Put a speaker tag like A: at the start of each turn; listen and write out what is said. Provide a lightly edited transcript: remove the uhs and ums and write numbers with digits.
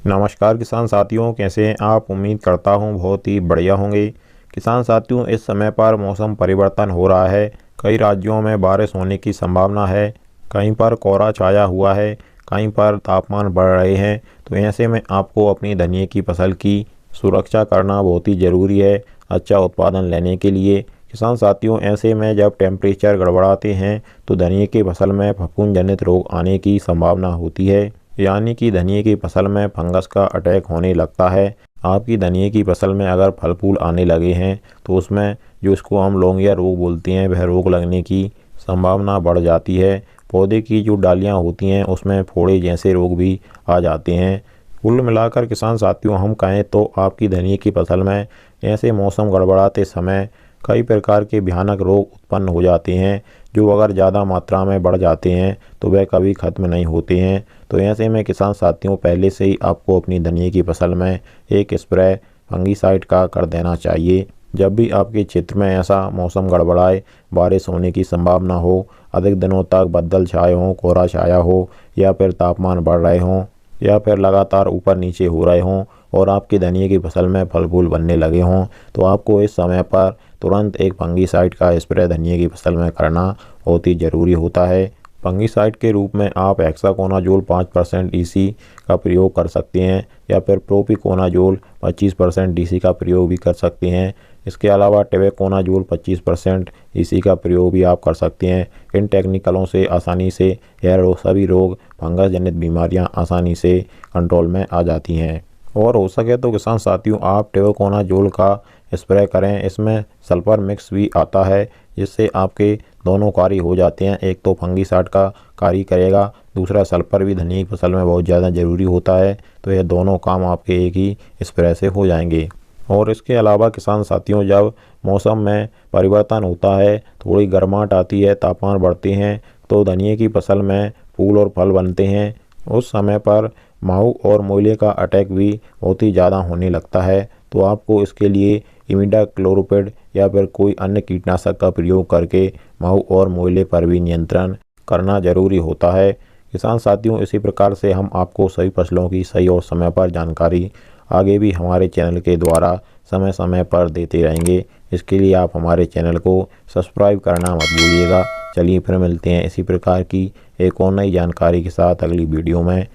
A: नमस्कार किसान साथियों, कैसे हैं आप। उम्मीद करता हूं बहुत ही बढ़िया होंगे। किसान साथियों, इस समय पर मौसम परिवर्तन हो रहा है। कई राज्यों में बारिश होने की संभावना है, कहीं पर कोहरा छाया हुआ है, कहीं पर तापमान बढ़ रहे हैं। तो ऐसे में आपको अपनी धनिया की फसल की सुरक्षा करना बहुत ही ज़रूरी है अच्छा उत्पादन लेने के लिए। किसान साथियों, ऐसे में जब टेम्परेचर गड़बड़ाते हैं तो धनिया की फसल में फफूंद जनित रोग आने की संभावना होती है, यानी कि धनिया की फसल में फंगस का अटैक होने लगता है। आपकी धनिया की फसल में अगर फल फूल आने लगे हैं तो उसमें जो इसको हम लौंगिया रोग बोलते हैं, वह रोग लगने की संभावना बढ़ जाती है। पौधे की जो डालियां होती हैं उसमें फोड़े जैसे रोग भी आ जाते हैं। कुल मिलाकर किसान साथियों, हम कहें तो आपकी धनिया की फसल में ऐसे मौसम गड़बड़ाते समय कई प्रकार के भयानक रोग उत्पन्न हो जाते हैं, जो अगर ज़्यादा मात्रा में बढ़ जाते हैं तो वह कभी ख़त्म नहीं होते हैं। तो ऐसे में किसान साथियों, पहले से ही आपको अपनी धनिया की फसल में एक स्प्रे फंगीसाइड का कर देना चाहिए। जब भी आपके क्षेत्र में ऐसा मौसम गड़बड़ाए, बारिश होने की संभावना हो, अधिक दिनों तक बादल छाए हों, कोहरा छाया हो, या फिर तापमान बढ़ रहे हों, या फिर लगातार ऊपर नीचे हो रहे हों और आपकी धनिया की फसल में फल फूल बनने लगे हों, तो आपको इस समय पर तुरंत एक फंगीसाइड का स्प्रे धनिया की फसल में करना बहुत ही ज़रूरी होता है। फंगीसाइड के रूप में आप हेक्साकोनाजोल 5% ईसी का प्रयोग कर सकते हैं, या फिर प्रोपिकोनाजोल 25% ईसी का प्रयोग भी कर सकते हैं। इसके अलावा टेबेकोनाजोल 25% ईसी का प्रयोग भी आप कर सकते हैं। इन टेक्निकलों से आसानी से यह सभी रोग, फंगस जनित बीमारियां आसानी से कंट्रोल में आ जाती हैं। और हो सके तो किसान साथियों, आप टेबेकोनाजोल का स्प्रे करें। इसमें सल्फर मिक्स भी आता है, जिससे आपके दोनों कार्य हो जाते हैं। एक तो फंगीसाइड का कार्य करेगा, दूसरा सल्फर भी धनिया की फसल में बहुत ज़्यादा ज़रूरी होता है। तो यह दोनों काम आपके एक ही स्प्रे से हो जाएंगे। और इसके अलावा किसान साथियों, जब मौसम में परिवर्तन होता है, थोड़ी गर्माहट आती है, तापमान बढ़ते हैं, तो धनिया की फसल में फूल और फल बनते हैं। उस समय पर माहू और मोइले का अटैक भी बहुत ही ज़्यादा होने लगता है। तो आपको इसके लिए इमिडाक्लोप्रिड या फिर कोई अन्य कीटनाशक का प्रयोग करके माहू और मोइले पर भी नियंत्रण करना जरूरी होता है। किसान साथियों, इसी प्रकार से हम आपको सभी फसलों की सही और समय पर जानकारी आगे भी हमारे चैनल के द्वारा समय समय पर देते रहेंगे। इसके लिए आप हमारे चैनल को सब्सक्राइब करना मत भूलिएगा। चलिए फिर मिलते हैं इसी प्रकार की एक और नई जानकारी के साथ अगली वीडियो में।